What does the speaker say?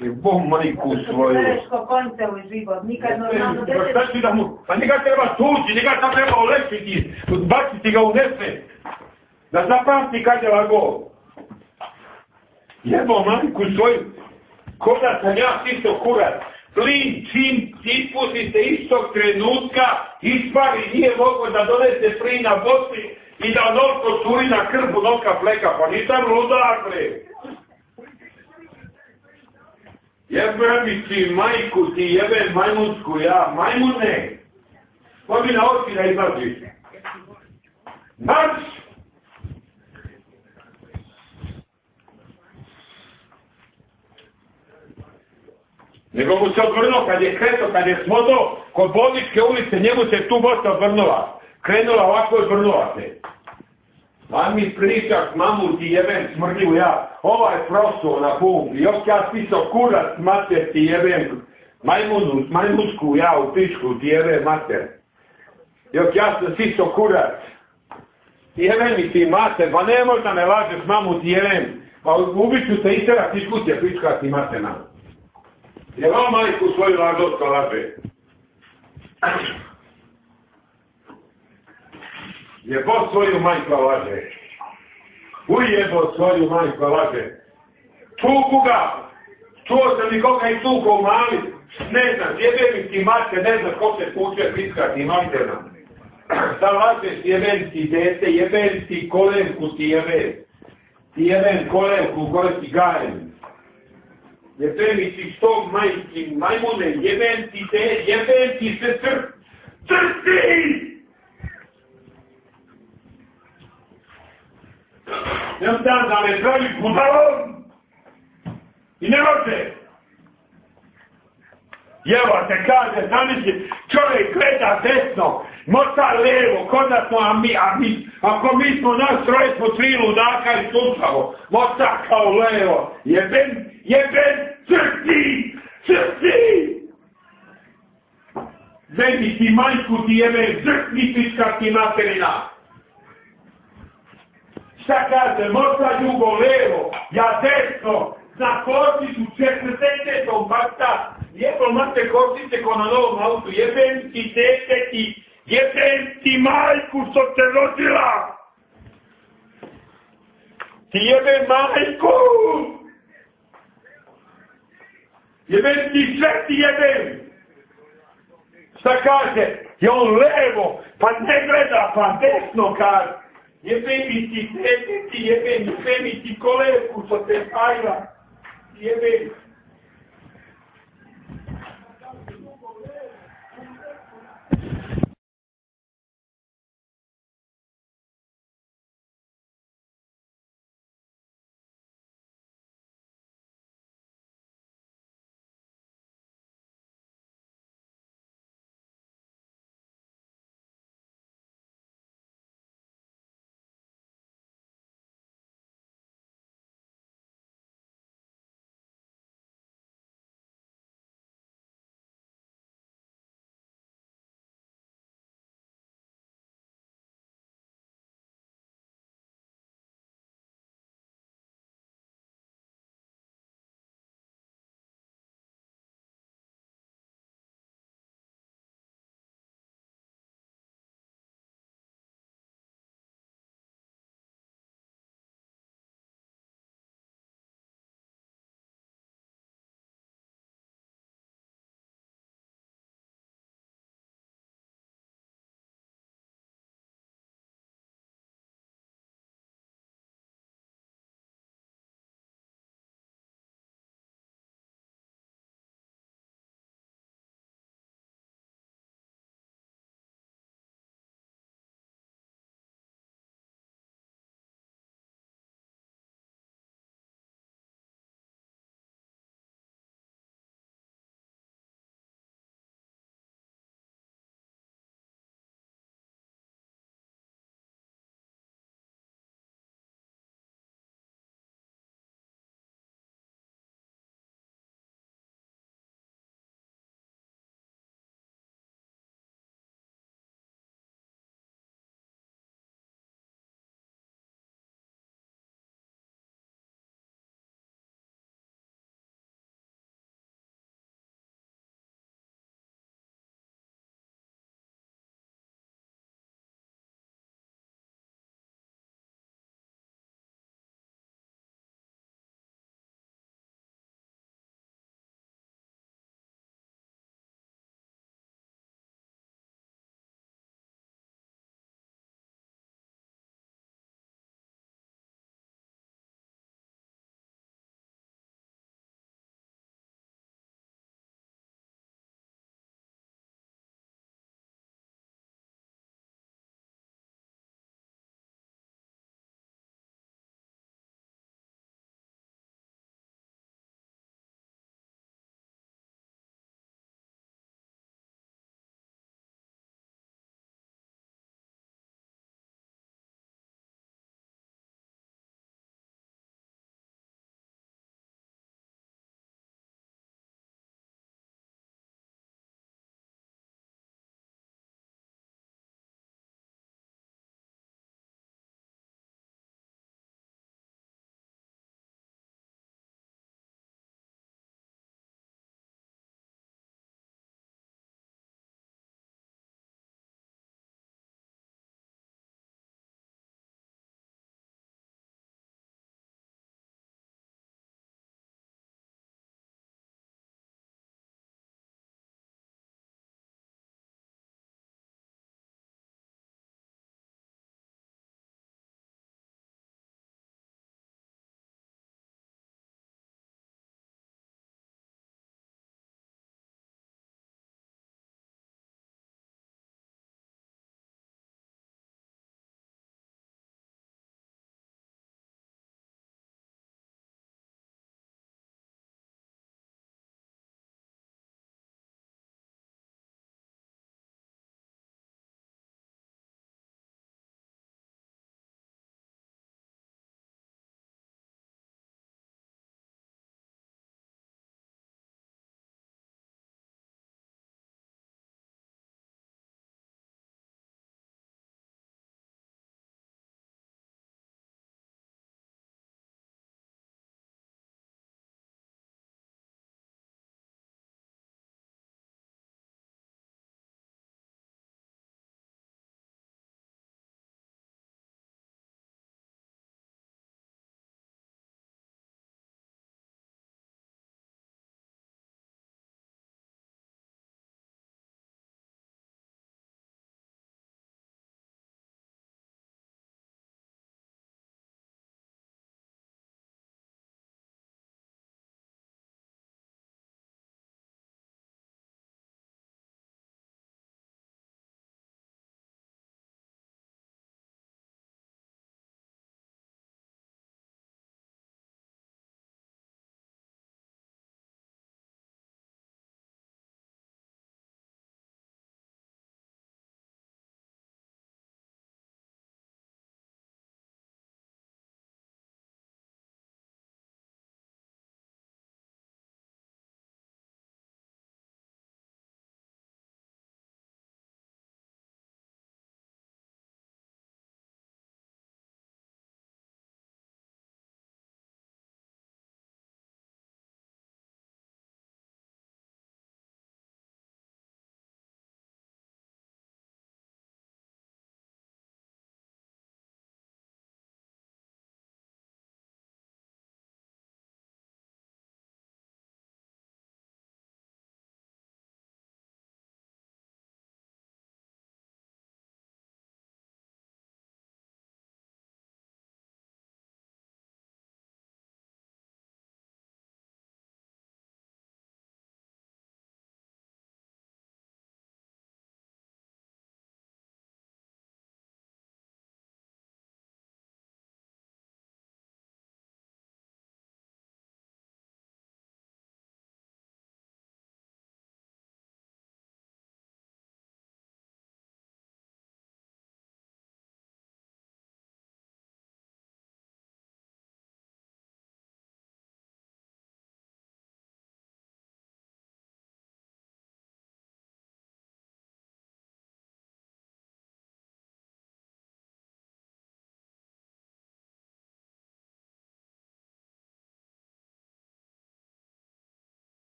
Bog majku svoju. Teško konce u život, nikad normalno dete... Šta ću da mu... Pa njega treba tući, njega sam treba ulečiti, baciti ga u nesvest. Da zapamti kad je lago. Jebo majku svoju. Koda sam ja isto kurac. Plin čim ispusti se istog trenutka, ispari, nije mogo da donese plin na boci i da onoliko curi na krbu noka fleka. Pa nisam ludak, bre. Jebem mi ti majku, ti jebem majmunsku, ja, majmune. Podi na oči da izlaziš. Marš! Nego mu se odvrnuo, kad je kreto, kad je smodo kod Bolničke ulice, njemu se tu bosta odvrnula. Krenula ovako i odvrnula se. Pa mi pričaš, mamu ti jebem smrdljivu ja. Ovaj prosto na pum. Još ja spisao kurac, mater ti jebem. Majmunsku ja u pičku ti jebem mater. Još ja sam spisao kurac. Jebem mi ti mater, pa ne možda me lažeš, mamu ti jebem. Pa ubit ću se i terak iz kuće, pička ti materna. Jer on majku svoju lažotka laže. Jebo svoju majka laže. Ujebo svoju majka laže. Tuku ga. Čuo sam nikoga i tuko mali. Ne znam, jebe mi ti mater, ne znam ko se tuče piska ti materna. Da lažeš, jebem ti dete, jebem ti kolenku ti jebem. Ti jebem kolenku koje ti gajem. Jebem mi ti što majki majmune, jebem ti te, jebem ti se crti! Jedan dan da me pravi budalom i ne može. Jevo se kaže, zamisli, čovjek gleda desno, mota levo, kodasno, ako mi smo nas troje smo tri ludaka i slušamo, mota kao levo, jebem, crti! Zemi ti majku ti jebem, crti pička ti materina. Šta kaže, mota jugo levo, ja desno, na korčiću 40. bakta, jebo mate korčiće ko na novom autu, jebem ti dete ti, jebem ti majku što te rodila! Ti jebem majku! Jebem ti sve ti jebem! Šta kaže? Je on levo, pa ne gleda, pa desno kaže. Jebem mi ti dete ti jebem mi ti kolevku što te spajla. Jebem.